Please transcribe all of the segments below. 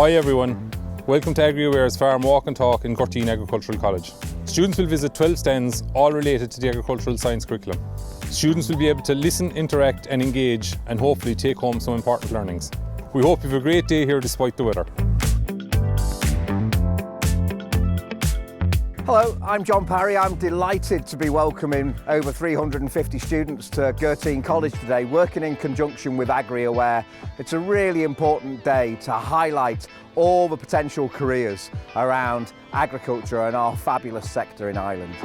Hi everyone, welcome to Agri Farm Walk and Talk in Gorteen Agricultural College. Students will visit 12 stands, all related to the agricultural science curriculum. Students will be able to listen, interact and engage and hopefully take home some important learnings. We hope you have a great day here despite the weather. Hello, I'm John Parry. I'm delighted to be welcoming over 350 students to Gorteen College today, working in conjunction with Agri. It's a really important day to highlight all the potential careers around agriculture and our fabulous sector in Ireland.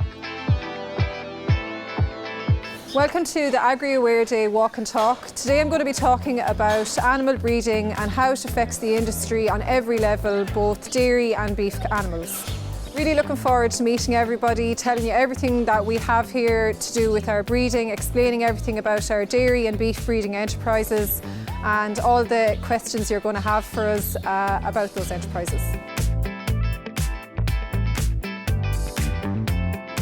Welcome to the Agri Aware Day Walk and Talk. Today I'm going to be talking about animal breeding and how it affects the industry on every level, both dairy and beef animals. Really looking forward to meeting everybody, telling you everything that we have here to do with our breeding, explaining everything about our dairy and beef breeding enterprises and all the questions you're going to have for us about those enterprises.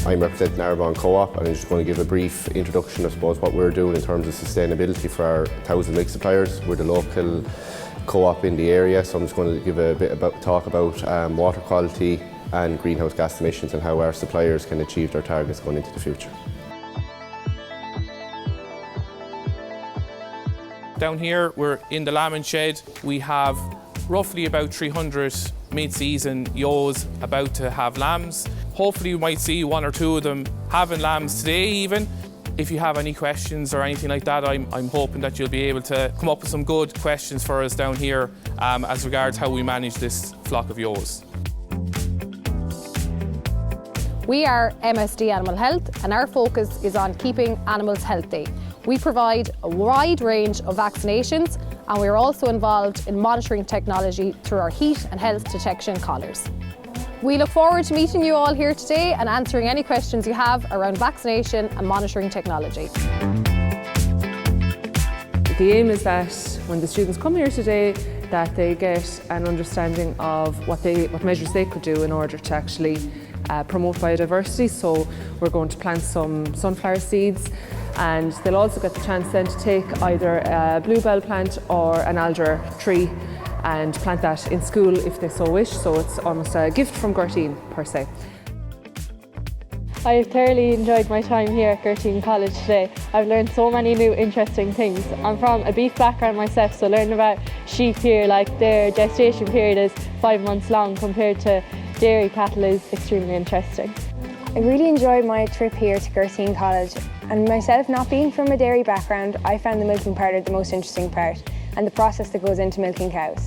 I'm representing Arbon Co-op and I'm just going to give a brief introduction, I suppose, what we're doing in terms of sustainability for our 1,000 milk suppliers. We're the local co-op in the area, so I'm just going to give a bit about talk about water quality and greenhouse gas emissions and how our suppliers can achieve their targets going into the future. Down here we're in the lambing shed. We have roughly about 300 mid-season ewes about to have lambs. Hopefully we might see one or two of them having lambs today even. If you have any questions or anything like that, I'm hoping that you'll be able to come up with some good questions for us down here as regards how we manage this flock of ewes. We are MSD Animal Health and our focus is on keeping animals healthy. We provide a wide range of vaccinations and we are also involved in monitoring technology through our heat and health detection collars. We look forward to meeting you all here today and answering any questions you have around vaccination and monitoring technology. The aim is that when the students come here today that they get an understanding of what measures they could do in order to actually promote biodiversity. So we're going to plant some sunflower seeds and they'll also get the chance then to take either a bluebell plant or an alder tree and plant that in school if they so wish. So it's almost a gift from Gorteen per se. I have thoroughly enjoyed my time here at Gorteen College today. I've learned so many new interesting things. I'm from a beef background myself, so learning about sheep here, like their gestation period is 5 months long compared to dairy cattle is extremely interesting. I really enjoyed my trip here to Gorteen College, and myself not being from a dairy background, I found the milking part the most interesting part and the process that goes into milking cows.